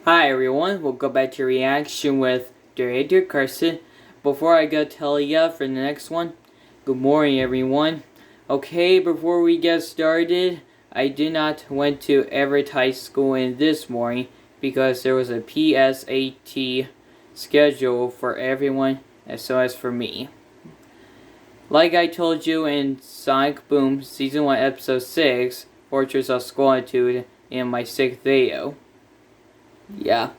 Hi everyone, we'll go back to reaction with Director Carson. Before I go tell ya for the next one, good morning everyone. Okay, before we get started, I did not went to advertise school in this morning because there was a PSAT schedule for everyone as well as for me. Like I told you in Sonic Boom Season 1 Episode 6, Fortress of Squalitude, in my 6th video. Yeah.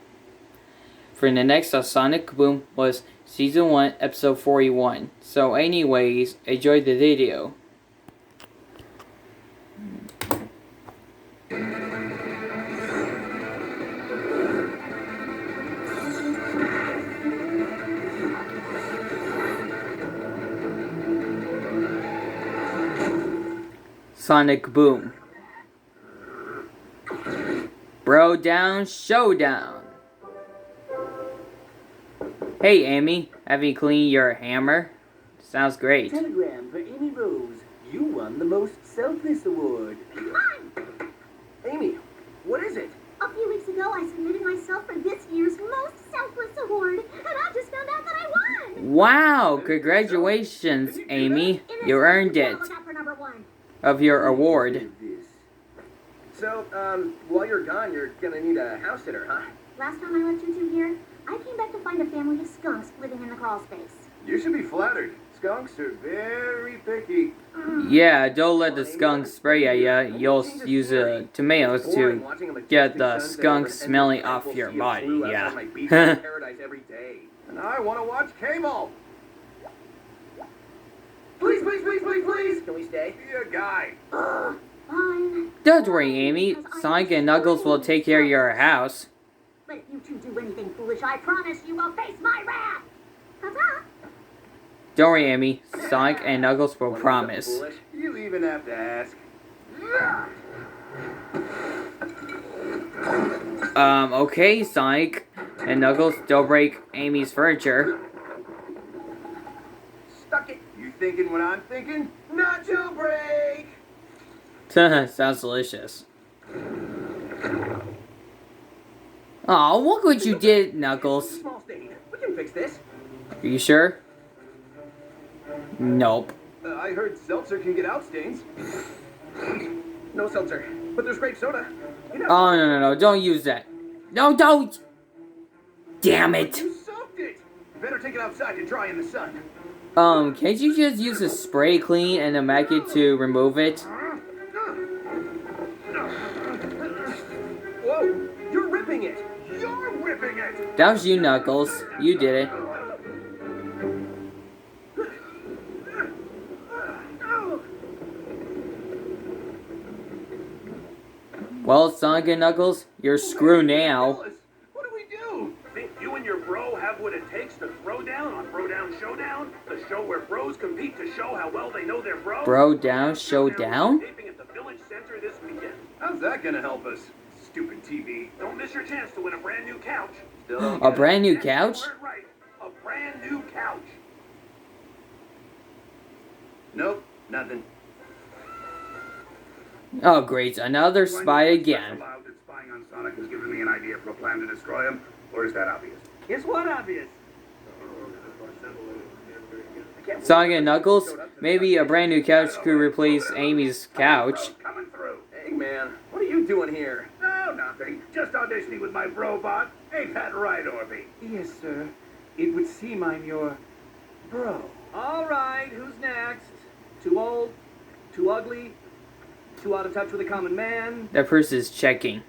For the next Sonic Boom was Season 1, Episode 41. So anyways, enjoy the video. Sonic Boom. BroDown Showdown. Hey Amy, have you cleaned your hammer? Sounds great. Telegram for Amy Rose. You won the Most Selfless Award. Amy, what is it? A few weeks ago, I submitted myself for this year's Most Selfless Award, and I just found out that I won! Wow, congratulations, Amy. You earned it. Of your award. So, while you're gone, you're gonna need a house sitter, huh? Last time I left you two here, I came back to find a family of skunks living in the crawl space. You should be flattered. Skunks are very picky. Yeah, don't let the skunks spray at you. You'll use tomatoes to get the skunk smelling off your body. Yeah. Paradise every day. And I want to watch cable. Please, please, please, please, please. Can we stay? Yeah, guy. Fine. Don't worry, Amy. Sonic and Knuckles will take care of your house. But if you two do anything foolish, I promise you will face my wrath. Ta-ta. Don't worry, Amy. Sonic and Knuckles will promise. You even have to ask. Okay, Sonic and Knuckles, don't break Amy's furniture. Stuck it. You thinking what I'm thinking? Nacho break! Sounds delicious. Aw, look what you did, Knuckles. Small stain. We can fix this. Are you sure? Nope. I heard seltzer can get out stains. No seltzer, but there's grape soda. Oh, no, don't use that. No, don't! Damn it! You soaked it! Better take it outside to dry in the sun. Can't you just use a spray clean and a magnet to remove it? Whoa! You're ripping it! You're ripping it! That was you, Knuckles. You did it. Well, Sonic and Knuckles, you're screwed now. What do we do? Think you and your bro have what it takes to throw down on BroDown Showdown? The show where bros compete to show how well they know their bro? BroDown Showdown? Taping at the Village Center this weekend. How's that gonna help us? Stupid TV. Don't miss your chance to win a brand new couch. A brand new couch? Right. A brand new couch. Nope, nothing. Oh, great. Another spy again. That spying on Sonic was giving me an idea for a plan to destroy him, or is that obvious? Is what obvious? Sonic and Knuckles, maybe a brand new couch could replace Amy's couch. Coming through. Hey, man, what are you doing here? Oh, nothing. Just auditioning with my bro-bot. Ain't that right, Orby? Yes, sir. It would seem I'm your bro. All right, who's next? Too old? Too ugly? Too out of touch with a common man? That person's checking.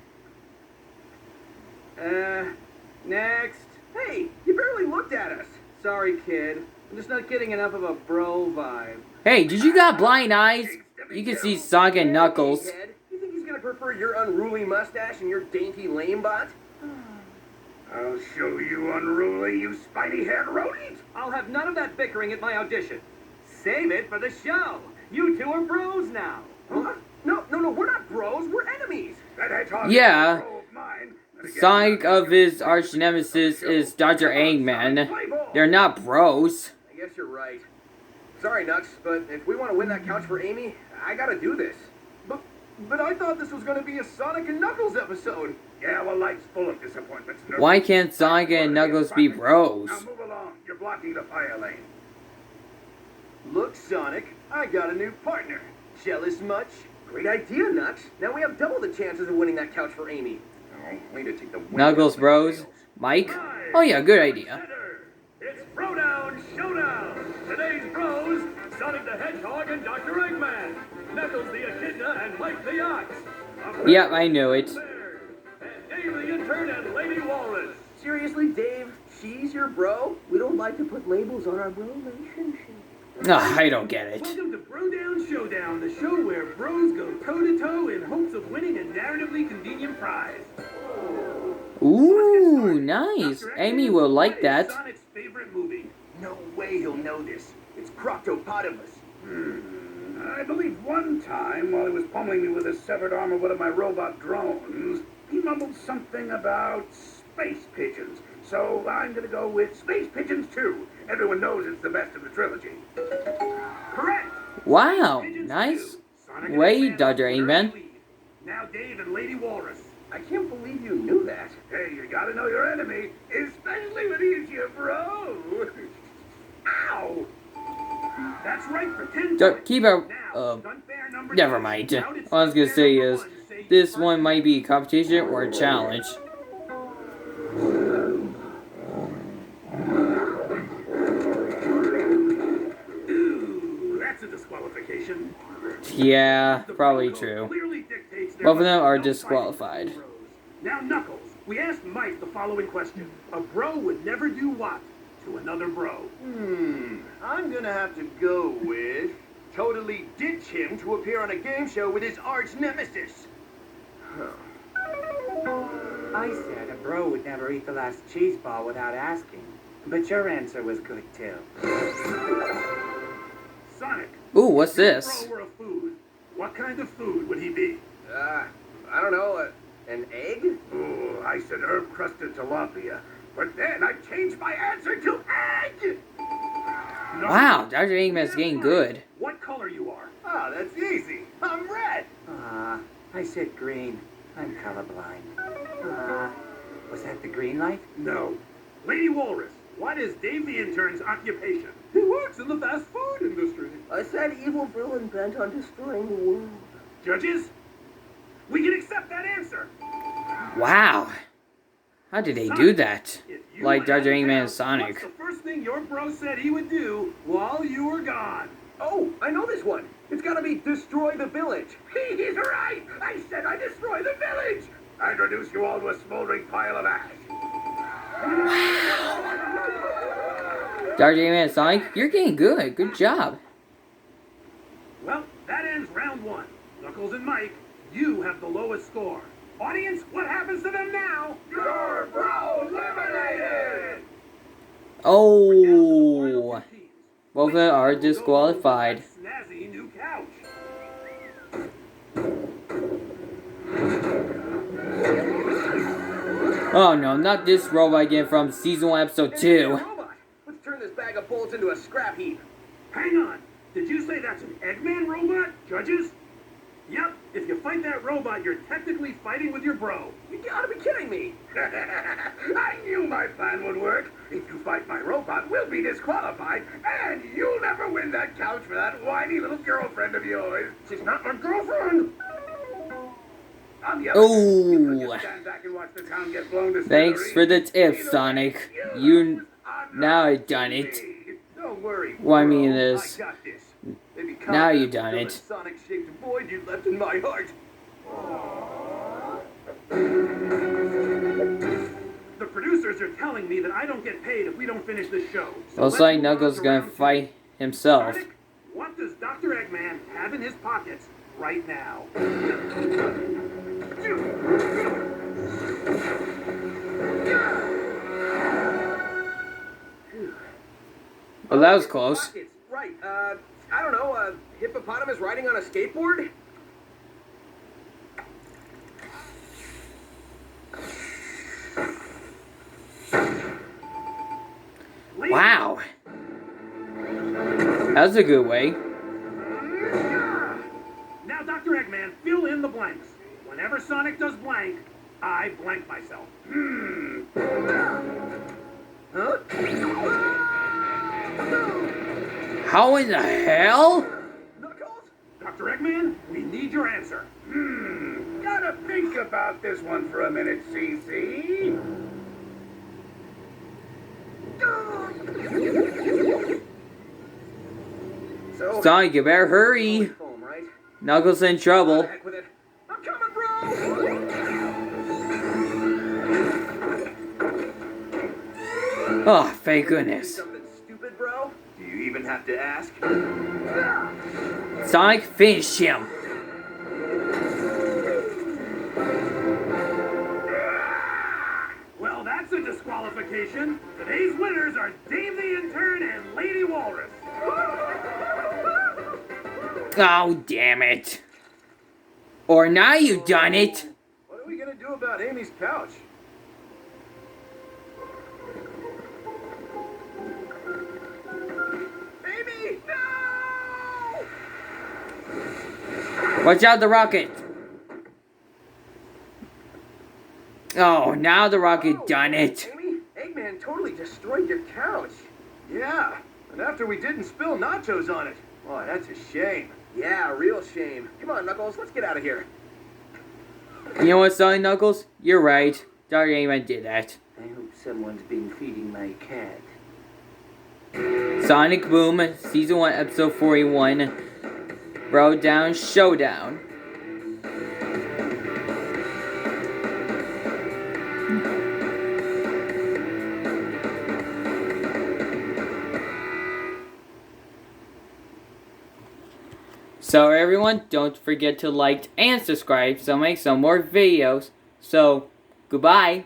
Next. Hey, you barely looked at us. Sorry, kid. I'm just not getting enough of a bro vibe. Hey, did you got blind eyes? You can see Sonic and Knuckles. Hey, you think he's gonna prefer your unruly mustache and your dainty lame bot? I'll show you unruly, you spiny-haired rodent! I'll have none of that bickering at my audition. Save it for the show. You two are bros now. Huh? No, we're not bros. We're enemies. Yeah. Sonic of his arch nemesis is Dr. Eggman. They're not bros. I guess you're right. Sorry, Nux, but if we want to win that couch for Amy, I gotta do this. But I thought this was going to be a Sonic and Knuckles episode. Yeah, well, life's full of disappointments. Why can't Sonic and Knuckles be bros? Now move along. You're blocking the fire lane. Look, Sonic, I got a new partner. Jealous much? Great idea, Knux. Now we have double the chances of winning that couch for Amy. Oh, way to take the win. Knuckles bros? Mike? Oh yeah, good idea. It's BroDown Showdown. Today's bros, Sonic the Hedgehog and Dr. Eggman. Knuckles the Echidna and Mike the Ox. Yep, I knew it. And Dave the Intern and Lady Walrus. Seriously, Dave? She's your bro? We don't like to put labels on our relationship. I don't get it. Welcome to BroDown Showdown, the show where bros go toe-to-toe in hopes of winning a narratively convenient prize. Ooh, nice. Amy will like that. Sonic's favorite movie. No way he'll know this. It's Croctopotamus. I believe one time, while he was pummeling me with the severed arm of one of my robot drones, he mumbled something about space pigeons. So I'm gonna go with Space Pigeons 2. Everyone knows it's the best of the trilogy. Correct! Wow, Pigeons nice. 2. Sonic and Way, Eggman Dr. will Eggman. lead. Now Dave and Lady Walrus. I can't believe you knew that. Hey, you gotta know your enemy, especially when he's your bro. Ow! That's right for 10 points. Keep out. Now, Funfair number Never 2. mind. Now it's All I was gonna Funfair say number is, 1. Say this one might be a competition or a challenge. Ooh, that's a disqualification. Yeah, The probably protocol true. clearly dictates there Both of must them be are no disqualified. fighting between bros. Now, Knuckles, we asked Mike the following question. A bro would never do what to another bro? I'm gonna have to go with totally ditch him to appear on a game show with his arch nemesis. I said a bro would never eat the last cheese ball without asking. But your answer was good too. Sonic. Ooh, what's if your this? bro were a food, what kind of food would he be? I don't know, an egg? Oh, I said herb-crusted tilapia. But then I changed my answer to egg! Wow, Dr. Eggman's getting good. What color you are? Ah, that's easy. I'm red. I said green. I'm colorblind. Was that the green light? No. Lady Walrus, what is Dave the Intern's occupation? He works in the fast food industry. I said evil villain bent on destroying the world. Judges, we can accept that answer. Wow. How did they do that? If you Like went out Dr. of Eggman town, and Sonic. What's the first thing your bro said he would do while you were gone? Oh, I know this one. It's gotta be destroy the village. He's right! I said I destroy the village! I introduce you all to a smoldering pile of ash. Dr. Eggman and Sonic, you're getting good. Good job. Well, that ends round 1. Knuckles and Mike, you have the lowest score. Audience, what happens to them now? Your bro eliminated! Oh. Both of them are disqualified. Snazzy new couch. Oh no, not this robot again from season 1, episode 2. Robot. Let's turn this bag of bullets into a scrap heap. Hang on. Did you say that's an Eggman robot, judges? Yep. If you fight that robot, you're technically fighting with your bro. You gotta be kidding me. I knew my plan would work. If you fight my robot, we'll be disqualified, and you'll never win that couch for that whiny little girlfriend of yours. She's not my girlfriend. On the other hand, you could just stand back and watch the town get blown to Thanks for the tip, smithereens. Sonic. Either You way, I'm now not I've done it. me. Don't worry. Well, I mean bro. is, I got this. Maybe now you confidence done will it. fill that Sonic-shaped void you left in my heart. The producers are telling me that I don't get paid if we don't finish this show. So looks let's like move on Knuckles to gonna round two. fight himself. Sonic, what does Dr. Eggman have in his pockets right now? Well, that was close. Pockets, right, I don't know, a hippopotamus riding on a skateboard? Wow. That was a good way. Now, Dr. Eggman, fill in the Sonic does blank, I blank myself. Huh? How in the hell? Knuckles? Dr. Eggman, we need your answer. Gotta think about this one for a minute, CC. So, Sonic, you better hurry. foam, right? Knuckles in trouble. Heck with it. I'm coming, bro! Oh, thank Do goodness. something stupid, bro? Do you even have to ask? Sonic, finish him. Well, that's a disqualification. Today's winners are Dave the Intern and Lady Walrus. Oh, damn it. Or now you've done it. What are we gonna do about Amy's couch? Amy, no! Watch out, the rocket. Oh, now the rocket done it. Amy, Eggman totally destroyed your couch. Yeah, and after we didn't spill nachos on it. Boy, that's a shame. Yeah, real shame. Come on, Knuckles, let's get out of here. You know what, Sonic Knuckles? You're right. Dr. Eggman did that. I hope someone's been feeding my cat. Sonic Boom, Season 1, Episode 41, BroDown Showdown. So everyone, don't forget to like and subscribe so I make some more videos. So, goodbye.